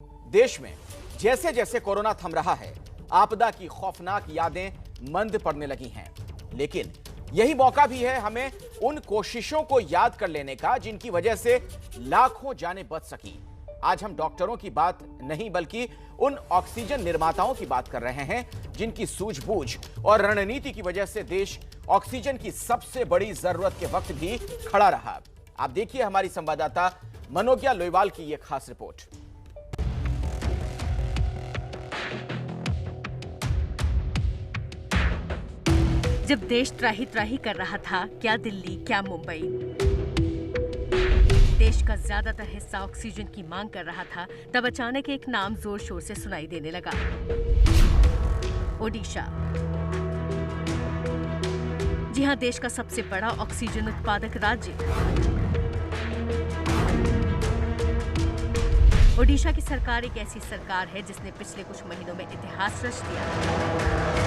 देश में जैसे जैसे कोरोना थम रहा है, आपदा की खौफनाक यादें मंद पड़ने लगी हैं। लेकिन यही मौका भी है हमें उन कोशिशों को याद कर लेने का जिनकी वजह से लाखों जानें बच सकी। आज हम डॉक्टरों की बात नहीं बल्कि उन ऑक्सीजन निर्माताओं की बात कर रहे हैं जिनकी सूझबूझ और रणनीति की वजह से देश ऑक्सीजन की सबसे बड़ी जरूरत के वक्त भी खड़ा रहा। आप देखिए हमारी संवाददाता मनोज्ञा लोईवाल की यह खास रिपोर्ट। जब देश त्राही त्राही कर रहा था, क्या दिल्ली क्या मुंबई, देश का ज्यादातर हिस्सा ऑक्सीजन की मांग कर रहा था, तब अचानक एक नाम जोर शोर से सुनाई देने लगा। ओडिशा। जी हां, देश का सबसे बड़ा ऑक्सीजन उत्पादक राज्य। ओडिशा की सरकार एक ऐसी सरकार है जिसने पिछले कुछ महीनों में इतिहास रच दिया।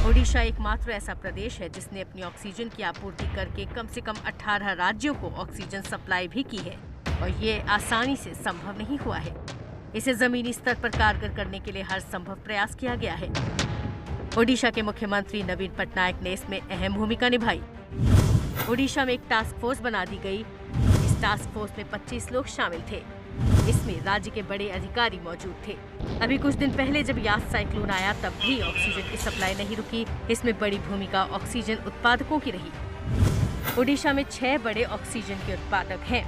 ओडिशा एकमात्र ऐसा प्रदेश है जिसने अपनी ऑक्सीजन की आपूर्ति करके कम से कम 18 राज्यों को ऑक्सीजन सप्लाई भी की है, और ये आसानी से संभव नहीं हुआ है। इसे जमीनी स्तर पर कारगर करने के लिए हर संभव प्रयास किया गया है। ओडिशा के मुख्यमंत्री नवीन पटनायक ने इसमें अहम भूमिका निभाई। ओडिशा में एक टास्क फोर्स बना दी गई। इस टास्क फोर्स में 25 लोग शामिल थे। इसमें राज्य के बड़े अधिकारी मौजूद थे। अभी कुछ दिन पहले जब यास साइक्लोन आया तब भी ऑक्सीजन की सप्लाई नहीं रुकी। इसमें बड़ी भूमिका ऑक्सीजन उत्पादकों की रही। ओडिशा में 6 बड़े ऑक्सीजन के उत्पादक हैं।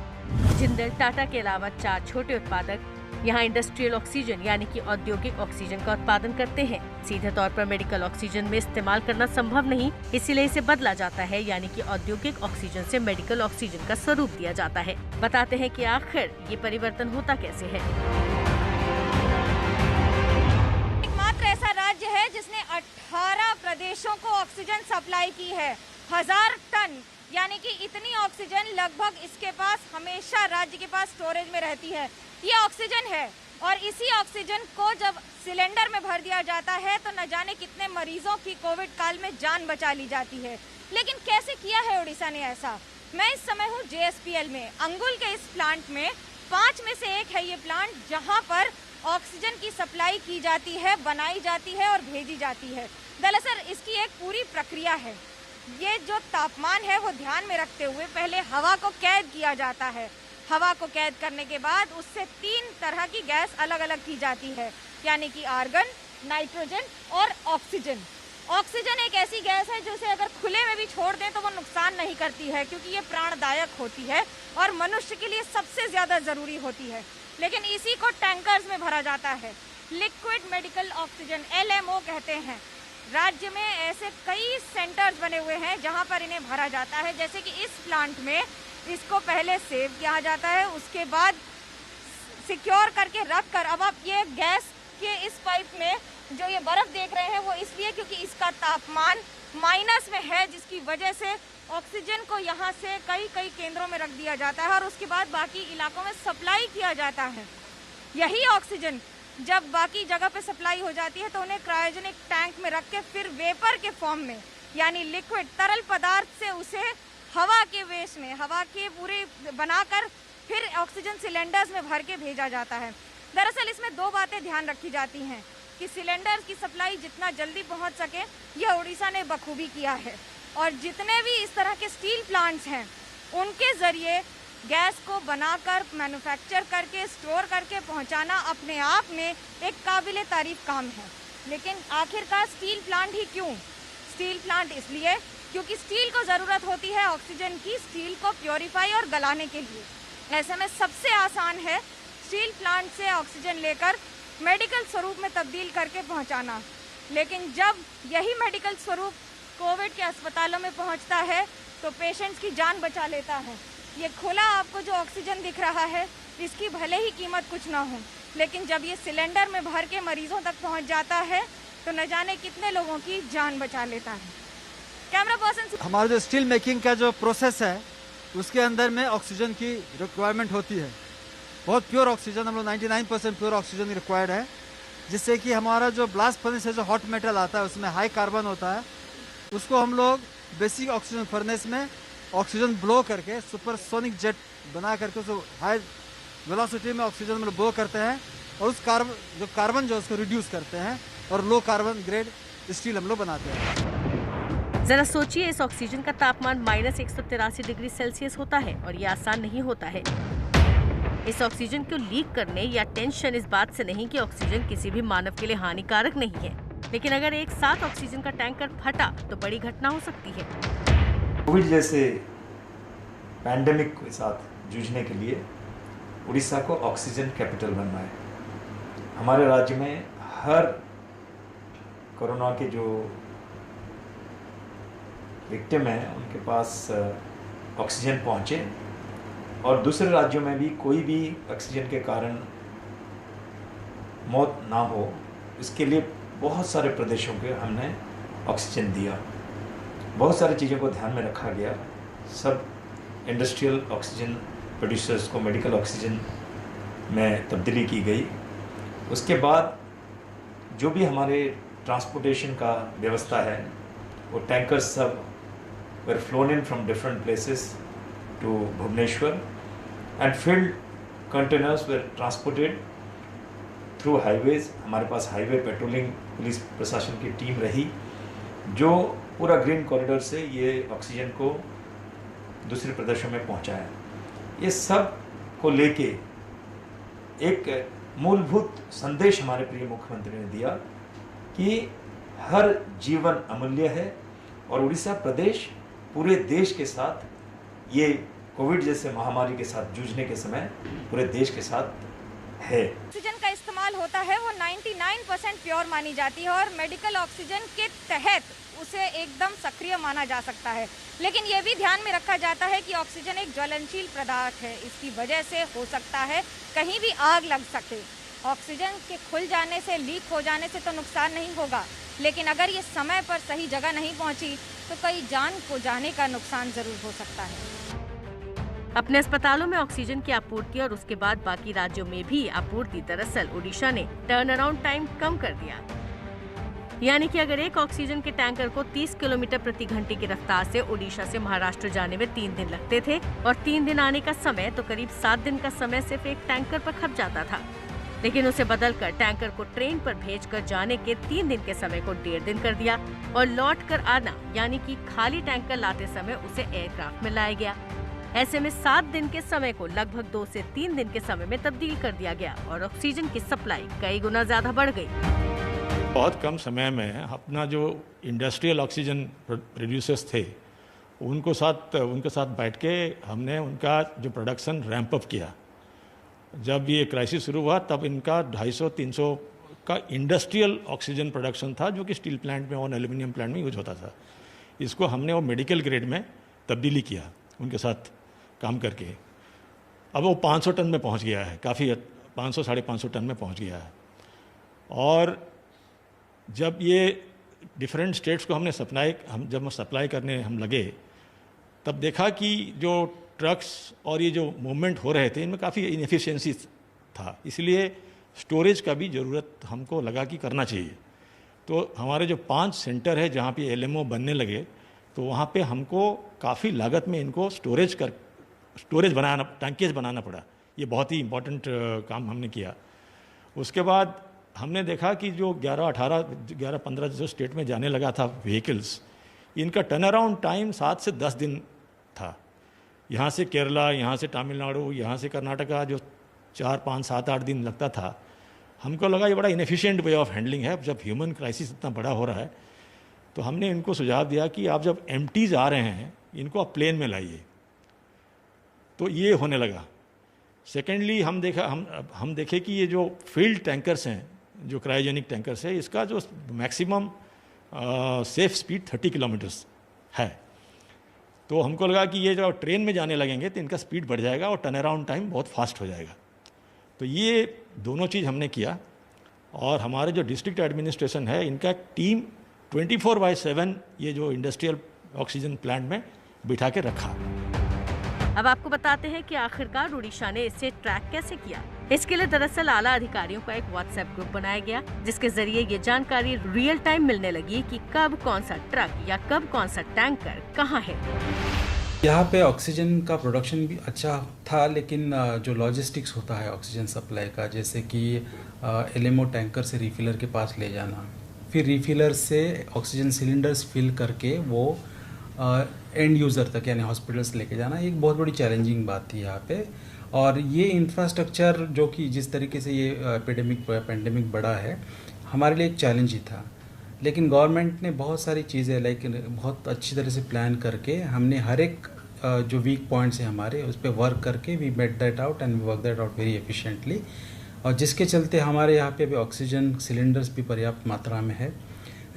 जिंदल टाटा के अलावा 4 छोटे उत्पादक यहाँ इंडस्ट्रियल ऑक्सीजन यानी कि औद्योगिक ऑक्सीजन का उत्पादन करते हैं। सीधे तौर पर मेडिकल ऑक्सीजन में इस्तेमाल करना संभव नहीं, इसीलिए इसे बदला जाता है, यानी कि औद्योगिक ऑक्सीजन से मेडिकल ऑक्सीजन का स्वरूप दिया जाता है। बताते हैं कि आखिर ये परिवर्तन होता कैसे है। एकमात्र ऐसा राज्य है जिसने 18 प्रदेशों को ऑक्सीजन सप्लाई की है। 1000 टन यानी कि इतनी ऑक्सीजन लगभग इसके पास हमेशा राज्य के पास स्टोरेज में रहती है। ये ऑक्सीजन है और इसी ऑक्सीजन को जब सिलेंडर में भर दिया जाता है तो न जाने कितने मरीजों की कोविड काल में जान बचा ली जाती है। लेकिन कैसे किया है ओडिशा ने ऐसा? मैं इस समय हूँ JSPL में। अंगुल के इस प्लांट में 5 में से एक है ये प्लांट जहाँ पर ऑक्सीजन की सप्लाई की जाती है, बनाई जाती है और भेजी जाती है। दरअसल इसकी एक पूरी प्रक्रिया है। ये जो तापमान है वो ध्यान में रखते हुए पहले हवा को कैद किया जाता है। हवा को कैद करने के बाद उससे 3 तरह की गैस अलग अलग की जाती है, यानी कि आर्गन, नाइट्रोजन और ऑक्सीजन। ऑक्सीजन एक ऐसी गैस है जिसे अगर खुले में भी छोड़ दें तो वो नुकसान नहीं करती है, क्योंकि ये प्राणदायक होती है और मनुष्य के लिए सबसे ज्यादा जरूरी होती है। लेकिन इसी को टैंकर्स में भरा जाता है। लिक्विड मेडिकल ऑक्सीजन, LMO कहते हैं। राज्य में ऐसे कई सेंटर्स बने हुए हैं जहां पर इन्हें भरा जाता है। जैसे कि इस प्लांट में इसको पहले सेव किया जाता है, उसके बाद सिक्योर करके रख कर अब आप ये गैस के इस पाइप में जो ये बर्फ देख रहे हैं वो इसलिए क्योंकि इसका तापमान माइनस में है, जिसकी वजह से ऑक्सीजन को यहाँ से कई केंद्रों में रख दिया जाता है और उसके बाद बाकी इलाकों में सप्लाई किया जाता है। यही ऑक्सीजन जब बाकी जगह पे सप्लाई हो जाती है तो उन्हें क्रायोजेनिक टैंक में रख के फिर वेपर के फॉर्म में यानी लिक्विड तरल पदार्थ से उसे हवा के वेश में, हवा के पूरे बनाकर फिर ऑक्सीजन सिलेंडर्स में भर के भेजा जाता है। दरअसल इसमें 2 बातें ध्यान रखी जाती हैं कि सिलेंडर की सप्लाई जितना जल्दी पहुंच सके, यह ओडिशा ने बखूबी किया है। और जितने भी इस तरह के स्टील प्लांट्स हैं उनके जरिए गैस को बनाकर मैन्युफैक्चर करके स्टोर करके पहुंचाना अपने आप में एक काबिले तारीफ काम है। लेकिन आखिरकार स्टील प्लांट ही क्यों? स्टील प्लांट इसलिए क्योंकि स्टील को ज़रूरत होती है ऑक्सीजन की, स्टील को प्योरीफाई और गलाने के लिए। ऐसे में सबसे आसान है स्टील प्लांट से ऑक्सीजन लेकर मेडिकल स्वरूप में तब्दील करके पहुंचाना। लेकिन जब यही मेडिकल स्वरूप कोविड के अस्पतालों में पहुंचता है तो पेशेंट्स की जान बचा लेता है। ये खुला आपको जो ऑक्सीजन दिख रहा है इसकी भले ही कीमत कुछ ना हो, लेकिन जब ये सिलेंडर में भर के मरीजों तक पहुंच जाता है तो न जाने कितने लोगों की जान बचा लेता है। Camera person. हमारा जो स्टील मेकिंग का जो प्रोसेस है उसके अंदर में ऑक्सीजन की रिक्वायरमेंट होती है। बहुत प्योर ऑक्सीजन, हम लोग 99% प्योर ऑक्सीजन रिक्वायर्ड है, जिससे कि हमारा जो ब्लास्ट फर्नेस से जो हॉट मेटल आता है उसमें हाई कार्बन होता है, उसको हम लोग बेसिक ऑक्सीजन फर्नेस में ऑक्सीजन ब्लो करके सुपरसोनिक जेट बना करके उसको हाई वेलोसिटी में ऑक्सीजन हम लोग ब्लो करते हैं और उस कार्बन जो उसको रिड्यूस करते हैं और लो कार्बन ग्रेड स्टील हम लोग बनाते हैं। जरा सोचिए, इस ऑक्सीजन का तापमान -183 डिग्री सेल्सियस होता है और ये आसान नहीं होता है। इस ऑक्सीजन को लीक करने या टेंशन इस बात से नहीं कि ऑक्सीजन किसी भी मानव के लिए हानिकारक नहीं है, लेकिन अगर एक साथ ऑक्सीजन का टैंकर फटा तो बड़ी घटना हो सकती है। कोविड जैसे पैंडेमिक के साथ जूझने के लिए उड़ीसा को ऑक्सीजन कैपिटल बनना है। हमारे राज्य में हर कोरोना के जो विक्टिम हैं उनके पास ऑक्सीजन पहुंचे और दूसरे राज्यों में भी कोई भी ऑक्सीजन के कारण मौत ना हो, इसके लिए बहुत सारे प्रदेशों के हमने ऑक्सीजन दिया। बहुत सारी चीज़ों को ध्यान में रखा गया। सब इंडस्ट्रियल ऑक्सीजन प्रोड्यूसर्स को मेडिकल ऑक्सीजन में तब्दीली की गई। उसके बाद जो भी हमारे ट्रांसपोर्टेशन का व्यवस्था है, वो टैंकर्स सब were flown in from different places to Bhubaneswar and filled containers were transported through highways. हमारे पास हाईवे पेट्रोलिंग पुलिस प्रशासन की टीम रही जो पूरा ग्रीन कॉरिडोर से ये ऑक्सीजन को दूसरे प्रदेशों में पहुंचाया। ये सब को लेके एक मूलभूत संदेश हमारे प्रिय मुख्यमंत्री ने दिया कि हर जीवन अमूल्य है और उड़ीसा प्रदेश पूरे देश के साथ ये कोविड जैसे महामारी के साथ जूझने के समय पूरे देश के साथ है। ऑक्सीजन का इस्तेमाल होता है वो 99% प्योर मानी जाती है और मेडिकल ऑक्सीजन के तहत उसे एकदम सक्रिय माना जा सकता है। लेकिन ये भी ध्यान में रखा जाता है कि ऑक्सीजन एक ज्वलनशील पदार्थ है, इसकी वजह से हो सकता है कहीं भी आग लग सके। ऑक्सीजन के खुल जाने से, लीक हो जाने से तो नुकसान नहीं होगा, लेकिन अगर ये समय पर सही जगह नहीं पहुंची तो कई जान को जाने का नुकसान जरूर हो सकता है। अपने अस्पतालों में ऑक्सीजन की आपूर्ति और उसके बाद बाकी राज्यों में भी आपूर्ति दरअसल उड़ीसा ने टर्न अराउंड टाइम कम कर दिया। यानी कि अगर एक ऑक्सीजन के टैंकर को 30 किलोमीटर प्रति घंटे की रफ्तार से उड़ीसा से महाराष्ट्र जाने में 3 दिन लगते थे और 3 दिन आने का समय, तो करीब 7 दिन का समय सिर्फ एक टैंकर पर खप जाता था। लेकिन उसे बदलकर टैंकर को ट्रेन पर भेजकर जाने के 3 दिन के समय को 1.5 दिन कर दिया और लौट कर आना यानी कि खाली टैंकर लाते समय उसे एयरक्राफ्ट में लाया गया। ऐसे में 7 दिन के समय को लगभग 2 से 3 दिन के समय में तब्दील कर दिया गया और ऑक्सीजन की सप्लाई कई गुना ज्यादा बढ़ गई। बहुत कम समय में अपना जो इंडस्ट्रियल ऑक्सीजन प्रोड्यूसर्स थे उनके साथ बैठ के हमने उनका जो प्रोडक्शन रैंप अप किया। जब ये क्राइसिस शुरू हुआ तब इनका 250-300 का इंडस्ट्रियल ऑक्सीजन प्रोडक्शन था जो कि स्टील प्लांट में और एल्यूमिनियम प्लांट में यूज होता था। इसको हमने वो मेडिकल ग्रेड में तब्दीली किया उनके साथ काम करके। अब वो 500 टन में पहुंच गया है, काफ़ी 500-550 टन में पहुंच गया है। और जब ये डिफरेंट स्टेट्स को जब सप्लाई करने हम लगे तब देखा कि जो ट्रक्स और ये जो मूवमेंट हो रहे थे इनमें काफ़ी इनएफिशिएंसी था, इसलिए स्टोरेज का भी ज़रूरत हमको लगा कि करना चाहिए। तो हमारे जो 5 सेंटर है जहाँ पे एलएमओ बनने लगे तो वहाँ पे हमको काफ़ी लागत में इनको स्टोरेज बनाना, टैंकेज बनाना पड़ा। ये बहुत ही इम्पोर्टेंट काम हमने किया। उसके बाद हमने देखा कि जो 11-15 जो स्टेट में जाने लगा था व्हीकल्स, इनका टर्न अराउंड टाइम 7 से 10 दिन था। यहाँ से केरला, यहाँ से तमिलनाडु, यहाँ से कर्नाटका जो 4, 5, 7, 8 दिन लगता था। हमको लगा ये बड़ा इनएफिशिएंट वे ऑफ हैंडलिंग है। जब ह्यूमन क्राइसिस इतना बड़ा हो रहा है तो हमने इनको सुझाव दिया कि आप जब एम्प्टीज आ रहे हैं इनको आप प्लेन में लाइए। तो ये होने लगा। सेकेंडली हम देखे कि ये जो फील्ड टैंकर्स हैं, जो क्रायोजेनिक टैंकर्स है, इसका जो मैक्सिमम सेफ स्पीड 30 किलोमीटर्स है। तो हमको लगा कि ये जो ट्रेन में जाने लगेंगे तो इनका स्पीड बढ़ जाएगा और टर्न अराउंड टाइम बहुत फास्ट हो जाएगा। तो ये दोनों चीज़ हमने किया और हमारे जो डिस्ट्रिक्ट एडमिनिस्ट्रेशन है इनका टीम 24/7 ये जो इंडस्ट्रियल ऑक्सीजन प्लांट में बिठा के रखा। अब आपको बताते हैं कि आखिरकार उड़ीसा ने इसे ट्रैक कैसे किया। इसके लिए दरअसल आला अधिकारियों का एक व्हाट्सएप ग्रुप बनाया गया जिसके जरिए ये जानकारी रियल टाइम मिलने लगी कि कब कौन सा ट्रक या कब कौन सा टैंकर कहाँ है। यहाँ पे ऑक्सीजन का प्रोडक्शन भी अच्छा था, लेकिन जो लॉजिस्टिक्स होता है ऑक्सीजन सप्लाई का, जैसे कि एलएमओ टैंकर से रिफिलर के पास ले जाना, फिर रिफिलर से ऑक्सीजन सिलेंडर्स फिल करके वो एंड यूज़र तक यानी हॉस्पिटल्स लेके जाना, एक बहुत बड़ी चैलेंजिंग बात थी यहाँ पे। और ये इंफ्रास्ट्रक्चर जो कि जिस तरीके से ये पेंडेमिक बढ़ा है, हमारे लिए एक चैलेंज ही था। लेकिन गवर्नमेंट ने बहुत सारी चीज़ें बहुत अच्छी तरह से प्लान करके हमने हर एक जो वीक पॉइंट्स हैं हमारे उस पर वर्क करके we met that out and we work that out very efficiently, और जिसके चलते हमारे यहाँ पे अभी ऑक्सीजन सिलेंडर्स भी पर्याप्त मात्रा में है।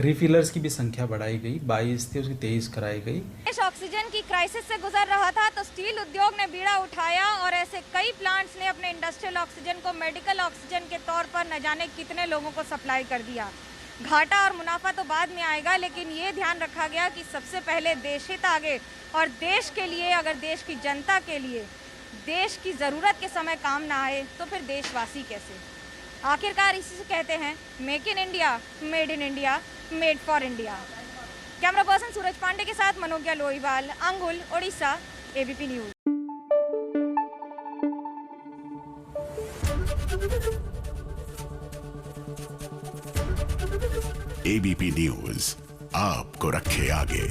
रिफिलर्स की भी संख्या बढ़ाई गई, 22 थी उसकी 23 कराई गई। देश ऑक्सीजन की क्राइसिस से गुजर रहा था तो स्टील उद्योग ने बीड़ा उठाया और ऐसे कई प्लांट्स ने अपने इंडस्ट्रियल ऑक्सीजन को मेडिकल ऑक्सीजन के तौर पर न जाने कितने लोगों को सप्लाई कर दिया। घाटा और मुनाफा तो बाद में आएगा, लेकिन ये ध्यान रखा गया कि सबसे पहले देश हित आगे, और देश के लिए, अगर देश की जनता के लिए देश की ज़रूरत के समय काम ना आए तो फिर देशवासी कैसे। आखिरकार इसी से कहते हैं make in India, made in India, made for India. Camera person Suraj Pandey के साथ Manogya Loiwal, Angul, Odisha, ABP news. ABP news आपको रखे आगे।